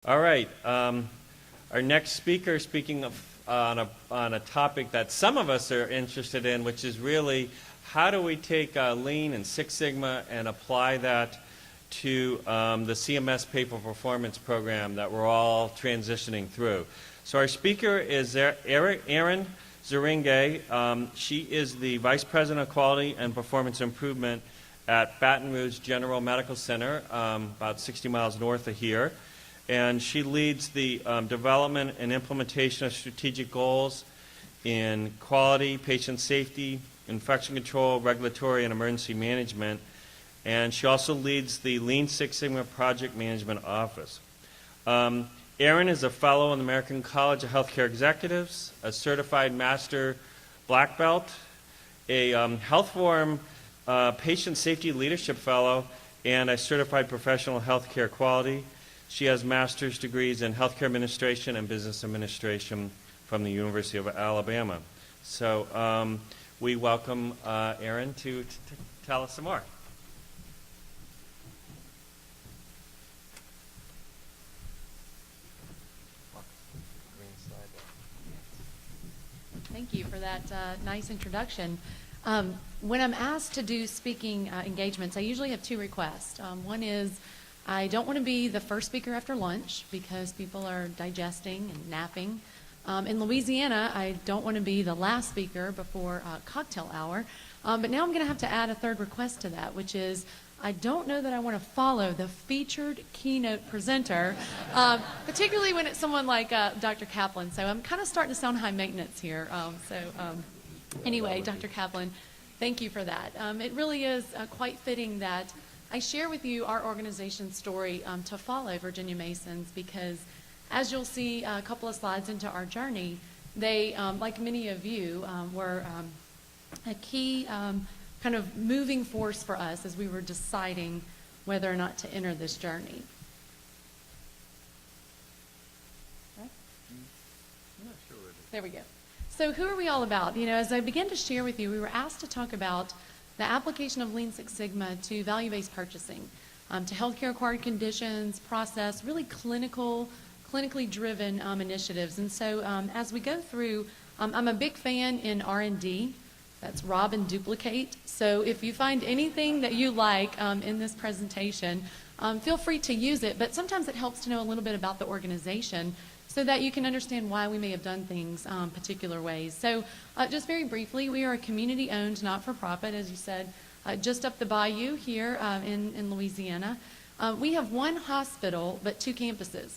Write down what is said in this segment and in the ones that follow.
All right. Our next speaker is speaking on a topic that some of us are interested in, which is really how do we take Lean and Six Sigma and apply that to the CMS Pay for Performance program that we're all transitioning through. So our speaker is Erin Zeringue. She is the Vice President of Quality and Performance Improvement at Baton Rouge General Medical Center, about 60 miles north of here. And she leads the development and implementation of strategic goals in quality, patient safety, infection control, regulatory, and emergency management. And she also leads the Lean Six Sigma Project Management Office. Erin is a fellow in the American College of Healthcare Executives, a certified master black belt, a Health Forum Patient Safety Leadership Fellow, and a certified professional healthcare quality. She has master's degrees in healthcare administration and business administration from the University of Alabama. So we welcome Erin to tell us some more. Thank you for that nice introduction. When I'm asked to do speaking engagements, I usually have two requests. One is I don't want to be the first speaker after lunch because people are digesting and napping. In Louisiana, I don't want to be the last speaker before cocktail hour. But now I'm going to have to add a third request to that, which is I don't know that I want to follow the featured keynote presenter, particularly when it's someone like Dr. Kaplan. So I'm kind of starting to sound high maintenance here. Anyway, Dr. Kaplan, thank you for that. It really is quite fitting that I share with you our organization's story to follow Virginia Masons because, as you'll see a couple of slides into our journey, they, like many of you, were a key kind of moving force for us as we were deciding whether or not to enter this journey. Okay. I'm not sure what it is. There we go. So who are we all about? You know, as I began to share with you, we were asked to talk about the application of Lean Six Sigma to value-based purchasing, to healthcare-acquired conditions, process, really clinically driven initiatives. And so as we go through, I'm a big fan in R&D. That's rob and duplicate. So if you find anything that you like in this presentation, feel free to use it. But sometimes it helps to know a little bit about the organization so that you can understand why we may have done things particular ways. So just very briefly, we are a community-owned, not-for-profit, as you said, just up the bayou here in Louisiana. We have one hospital, but two campuses,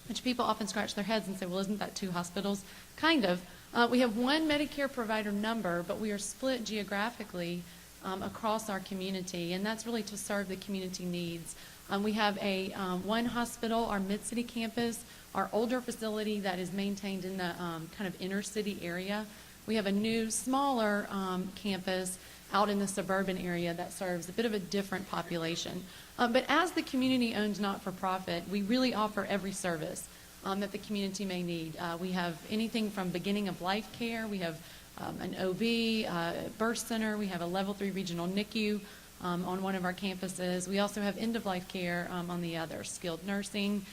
which people often scratch their heads and say, well, isn't that two hospitals? Kind of. We have one Medicare provider number, but we are split geographically across our community, and that's really to serve the community needs. We have a one hospital, our Mid-City campus, our older facility that is maintained in the kind of inner city area. We have a new, smaller campus out in the suburban area that serves a bit of a different population. But as the community-owned not-for-profit, we really offer every service that the community may need. We have anything from beginning of life care. We have an OB, birth center. We have a level 3 regional NICU on one of our campuses. We also have end-of-life care on the other, skilled nursing,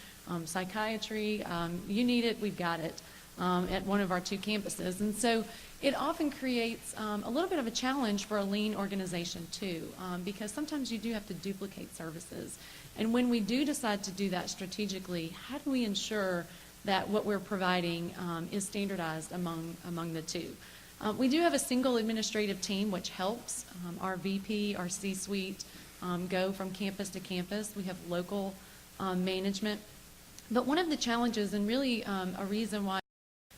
psychiatry. You need it, we've got it at one of our two campuses. And so it often creates a little bit of a challenge for a lean organization too, because sometimes you do have to duplicate services. And when we do decide to do that strategically, how do we ensure that what we're providing is standardized among the two? We do have a single administrative team, which helps our VP, our C-suite go from campus to campus. We have local management. But one of the challenges, and really a reason why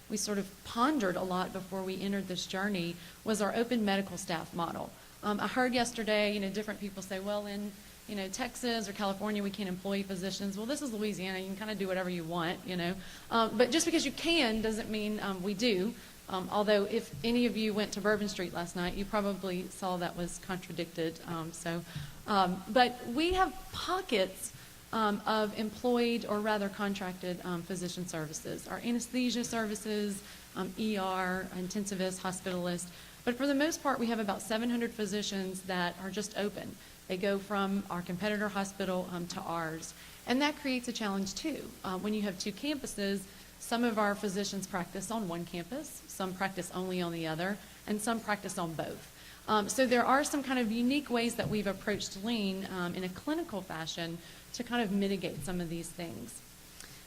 we sort of pondered a lot before we entered this journey, was our open medical staff model. I heard yesterday, different people say, well, in Texas or California, we can't employ physicians. Well, this is Louisiana. You can kind of do whatever you want, But just because you can doesn't mean we do. Although if any of you went to Bourbon Street last night, you probably saw that was contradicted. But we have pockets of employed or rather contracted physician services. Our anesthesia services, ER, intensivist, hospitalist. But for the most part, we have about 700 physicians that are just open. They go from our competitor hospital to ours. And that creates a challenge too. When you have two campuses, some of our physicians practice on one campus, some practice only on the other, and some practice on both. So there are some kind of unique ways that we've approached lean in a clinical fashion to kind of mitigate some of these things.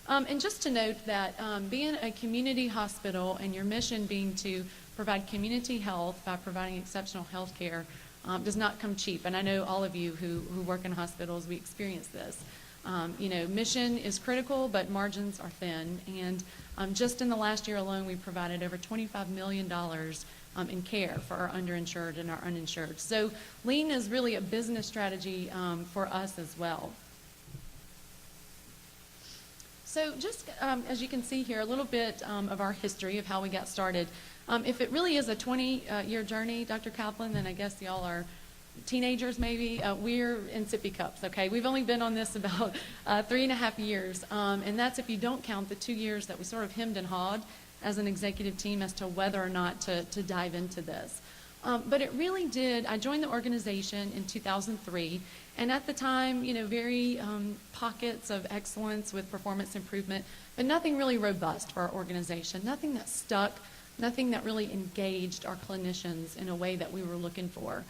And just to note that being a community hospital and your mission being to provide community health by providing exceptional health care does not come cheap. And I know all of you who work in hospitals, we experience this. Mission is critical, but margins are thin. And just in the last year alone, we provided over $25 million in care for our underinsured and our uninsured. So lean is really a business strategy for us as well. So just as you can see here, a little bit of our history of how we got started. If it really is a 20-year journey, Dr. Kaplan, then I guess y'all are teenagers maybe. We're in sippy cups, okay? We've only been on this about 3.5 years, and that's if you don't count the 2 years that we sort of hemmed and hawed as an executive team as to whether or not to dive into this. But it really did. I joined the organization in 2003, and at the time, very pockets of excellence with performance improvement, but nothing really robust for our organization, nothing that stuck, nothing that really engaged our clinicians in a way that we were looking for.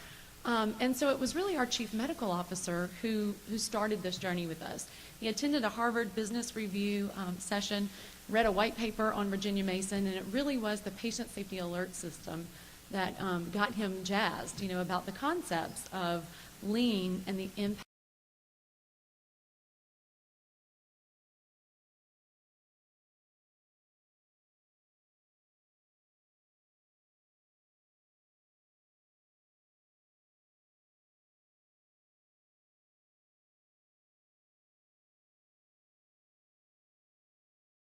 And so it was really our chief medical officer who started this journey with us. He attended a Harvard Business Review session, read a white paper on Virginia Mason, and it really was the patient safety alert system that got him jazzed, about the concepts of lean and the impact